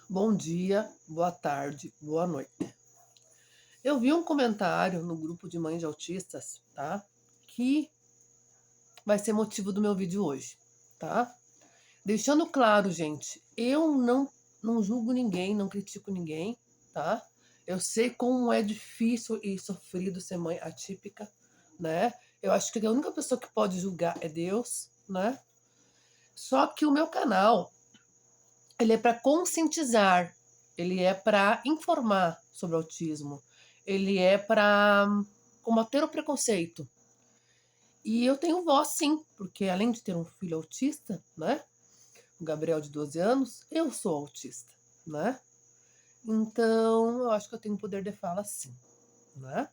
Bom dia, boa tarde, boa noite. Eu vi um comentário no grupo de mães de autistas, tá? Que vai ser motivo do meu vídeo hoje, tá? Deixando claro, gente, eu não julgo ninguém, não critico ninguém, tá? Eu sei como é difícil e sofrido ser mãe atípica, né? Eu acho que a única pessoa que pode julgar é Deus, né? Só que o meu canal, ele é para conscientizar, ele é para informar sobre autismo, ele é para combater o preconceito. E eu tenho voz sim, porque além de ter um filho autista, né, o Gabriel de 12 anos, eu sou autista, né? Então, eu acho que eu tenho poder de fala sim, né?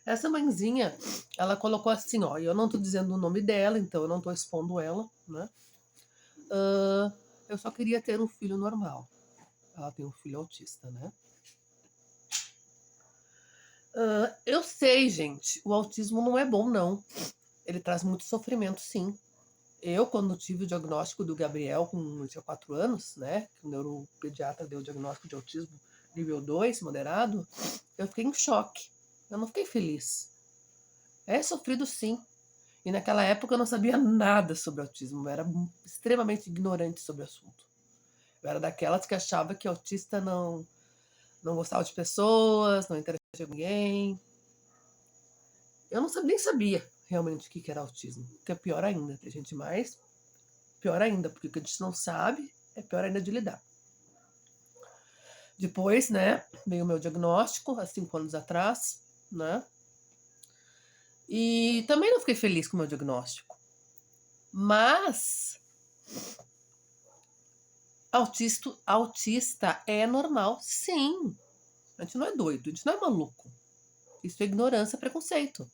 Essa mãezinha, ela colocou assim, ó, e eu não tô dizendo o nome dela, então eu não tô expondo ela, né? Eu só queria ter um filho normal. Ela tem um filho autista, né? Eu sei, gente, o autismo não é bom, não. Ele traz muito sofrimento, sim. Eu, quando tive o diagnóstico do Gabriel, com tinha 4 anos, né? Que o neuropediatra deu o diagnóstico de autismo nível 2, moderado, eu fiquei em choque. Eu não fiquei feliz. É sofrido, sim. E naquela época eu não sabia nada sobre autismo. Eu era extremamente ignorante sobre o assunto. Eu era daquelas que achava que autista não gostava de pessoas, não interagia com ninguém. Eu não sabia, nem sabia realmente o que era autismo, que é pior ainda, tem gente mais pior ainda, porque o que a gente não sabe é pior ainda de lidar. Depois, né, veio o meu diagnóstico, há 5 anos atrás, né, e também não fiquei feliz com o meu diagnóstico. Mas autista é normal, sim. A gente não é doido, a gente não é maluco. Isso é ignorância, preconceito.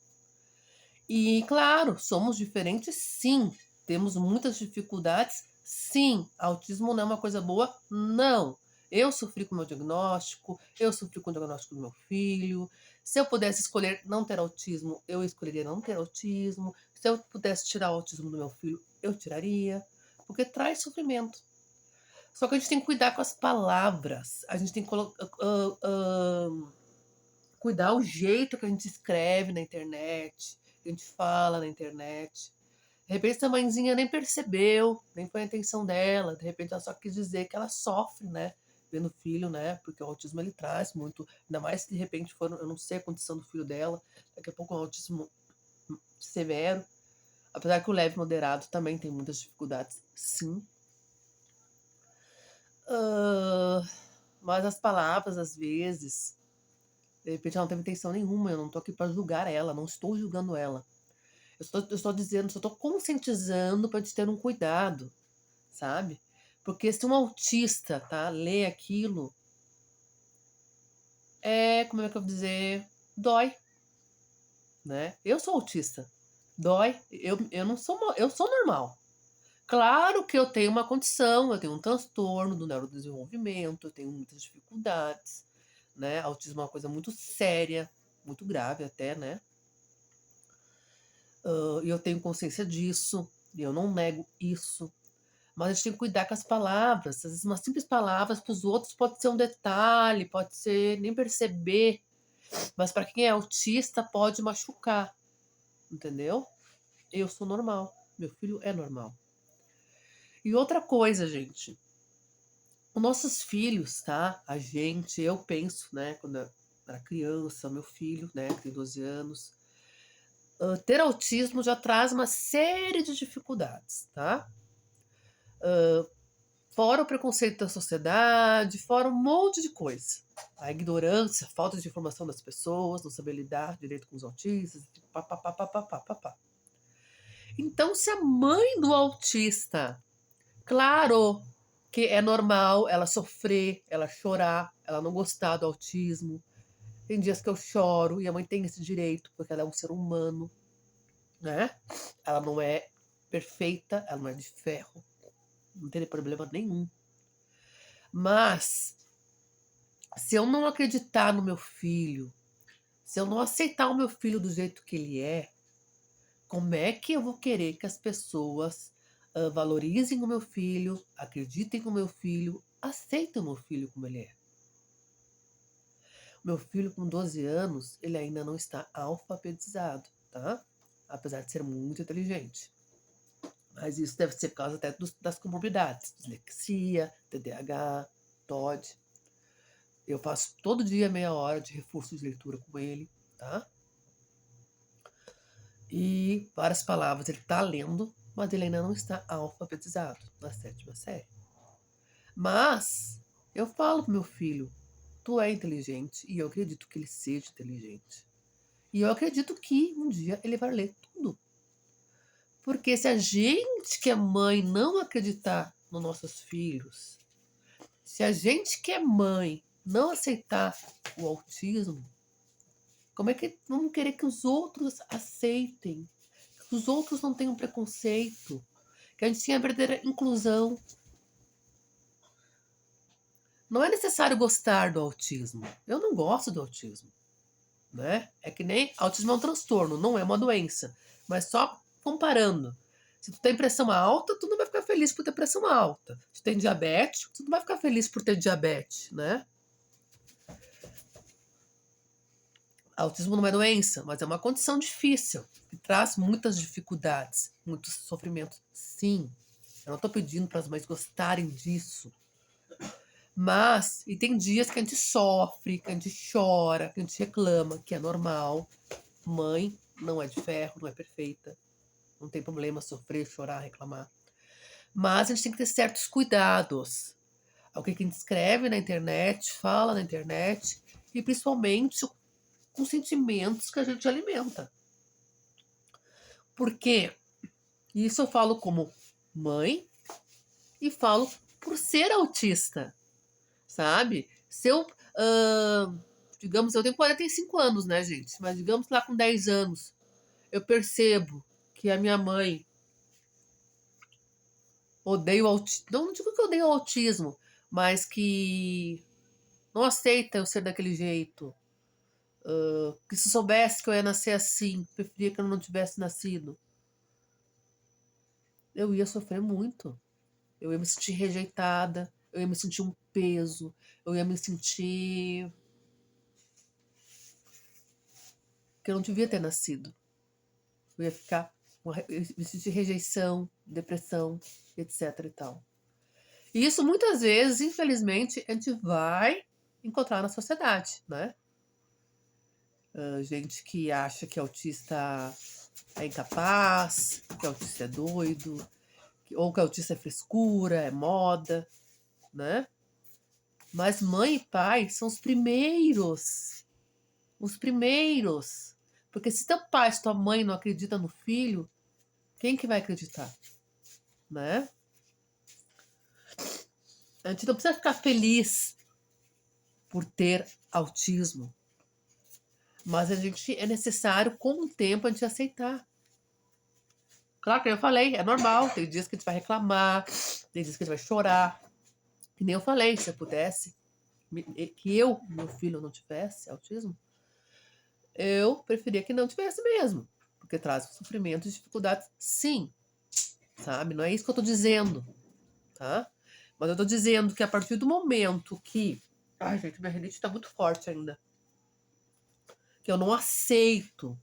E, claro, somos diferentes, sim. Temos muitas dificuldades, sim. Autismo não é uma coisa boa, não. Eu sofri com o meu diagnóstico, eu sofri com o diagnóstico do meu filho. Se eu pudesse escolher não ter autismo, eu escolheria não ter autismo. Se eu pudesse tirar o autismo do meu filho, eu tiraria. Porque traz sofrimento. Só que a gente tem que cuidar com as palavras. A gente tem que cuidar o jeito que a gente escreve na internet, que a gente fala na internet. De repente essa mãezinha nem percebeu, nem foi a intenção dela, de repente ela só quis dizer que ela sofre, né? Vendo o filho, né? Porque o autismo ele traz muito, ainda mais se de repente for, eu não sei a condição do filho dela, daqui a pouco é um autismo severo, apesar que o leve moderado também tem muitas dificuldades, sim. Ah, mas as palavras, às vezes, de repente ela não teve intenção nenhuma, eu não tô aqui para julgar ela, não estou julgando ela. Eu estou dizendo, só estou conscientizando para gente ter um cuidado, sabe? Porque se um autista, tá, lê aquilo, como é que eu vou dizer, dói, né? Eu sou autista, dói. Eu não sou, eu sou normal. Claro que eu tenho uma condição, eu tenho um transtorno do neurodesenvolvimento, eu tenho muitas dificuldades, né? Autismo é uma coisa muito séria, muito grave até, né? E eu tenho consciência disso, e eu não nego isso. Mas a gente tem que cuidar com as palavras. Às vezes, uma simples palavra para os outros pode ser um detalhe, pode ser nem perceber. Mas para quem é autista, pode machucar. Entendeu? Eu sou normal. Meu filho é normal. E outra coisa, gente. Os nossos filhos, tá? A gente, eu penso, né? Quando eu era criança, meu filho, né? Que tem 12 anos. Ter autismo já traz uma série de dificuldades, tá? Fora o preconceito da sociedade, fora um monte de coisa. A ignorância, a falta de informação das pessoas, não saber lidar direito com os autistas, papapá. Então, se a mãe do autista, claro que é normal ela sofrer, ela chorar, ela não gostar do autismo. Tem dias que eu choro e a mãe tem esse direito, porque ela é um ser humano, né? Ela não é perfeita, ela não é de ferro, não tem problema nenhum. Mas se eu não acreditar no meu filho, se eu não aceitar o meu filho do jeito que ele é, como é que eu vou querer que as pessoas valorizem o meu filho, acreditem no meu filho, aceitem o meu filho como ele é. O meu filho com 12 anos, ele ainda não está alfabetizado, tá? Apesar de ser muito inteligente. Mas isso deve ser por causa até das comorbidades. Dislexia, TDAH, TOD. Eu faço todo dia meia hora de reforço de leitura com ele, tá? E várias palavras ele está lendo, mas ele ainda não está alfabetizado na 7ª série. Mas eu falo pro meu filho, tu é inteligente e eu acredito que ele seja inteligente. E eu acredito que um dia ele vai ler tudo. Porque se a gente que é mãe não acreditar nos nossos filhos, se a gente que é mãe não aceitar o autismo, como é que vamos querer que os outros aceitem? Que os outros não tenham preconceito? Que a gente tenha a verdadeira inclusão? Não é necessário gostar do autismo. Eu não gosto do autismo, né? É que nem autismo é um transtorno, não é uma doença. Mas só comparando. Se tu tem pressão alta, tu não vai ficar feliz por ter pressão alta. Se tu tem diabetes, tu não vai ficar feliz por ter diabetes, né? Autismo não é doença, mas é uma condição difícil, que traz muitas dificuldades, muitos sofrimentos. Sim, eu não tô pedindo para as mães gostarem disso. Mas, e tem dias que a gente sofre, que a gente chora, que a gente reclama, que é normal. Mãe não é de ferro, não é perfeita. Não tem problema sofrer, chorar, reclamar. Mas a gente tem que ter certos cuidados. O que a gente escreve na internet, fala na internet, e principalmente com sentimentos que a gente alimenta. Porque isso eu falo como mãe e falo por ser autista, sabe? Se eu, digamos, eu tenho 45 anos, né, gente? Mas digamos lá com 10 anos, eu percebo que a minha mãe odeia o autismo. Não digo que odeia o autismo, mas que não aceita eu ser daquele jeito. Que se soubesse que eu ia nascer assim, preferia que eu não tivesse nascido. Eu ia sofrer muito. Eu ia me sentir rejeitada, eu ia me sentir um peso, eu ia me sentir que eu não devia ter nascido. Eu ia ficar eu ia me sentir rejeição, depressão, etc e tal. E isso muitas vezes, infelizmente, a gente vai encontrar na sociedade, né? Gente que acha que autista é incapaz, que autista é doido, ou que autista é frescura, é moda, né? Mas mãe e pai são os primeiros. Os primeiros. Porque se teu pai, se tua mãe não acredita no filho, quem que vai acreditar? Né? A gente não precisa ficar feliz por ter autismo. Mas a gente é necessário, com o tempo, a gente aceitar. Claro que eu falei, é normal. Tem dias que a gente vai reclamar, tem dias que a gente vai chorar. Que nem eu falei, se eu pudesse, que meu filho, não tivesse autismo, eu preferia que não tivesse mesmo. Porque traz sofrimento e dificuldades, sim. Sabe? Não é isso que eu tô dizendo, tá? Mas eu tô dizendo que a partir do momento que... Ai, gente, minha rinite tá muito forte ainda. Que eu não aceito,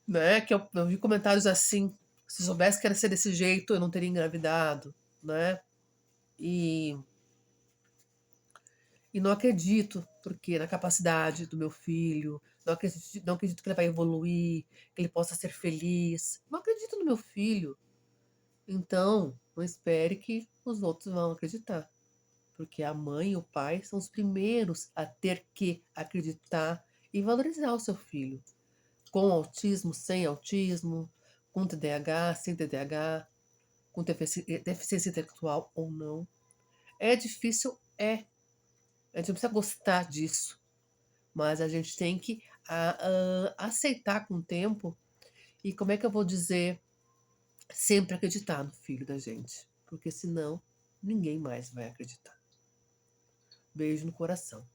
né? Que eu vi comentários assim, se soubesse que era ser desse jeito, eu não teria engravidado, né? E não acredito, porque na capacidade do meu filho, não acredito que ele vai evoluir, que ele possa ser feliz. Não acredito no meu filho. Então, não espere que os outros vão acreditar. Porque a mãe e o pai são os primeiros a ter que acreditar e valorizar o seu filho. Com autismo, sem autismo, com TDAH, sem TDAH, com deficiência intelectual ou não. É difícil, é. A gente não precisa gostar disso. Mas a gente tem que aceitar com o tempo. E como é que eu vou dizer? Sempre acreditar no filho da gente. Porque senão, ninguém mais vai acreditar. Beijo no coração.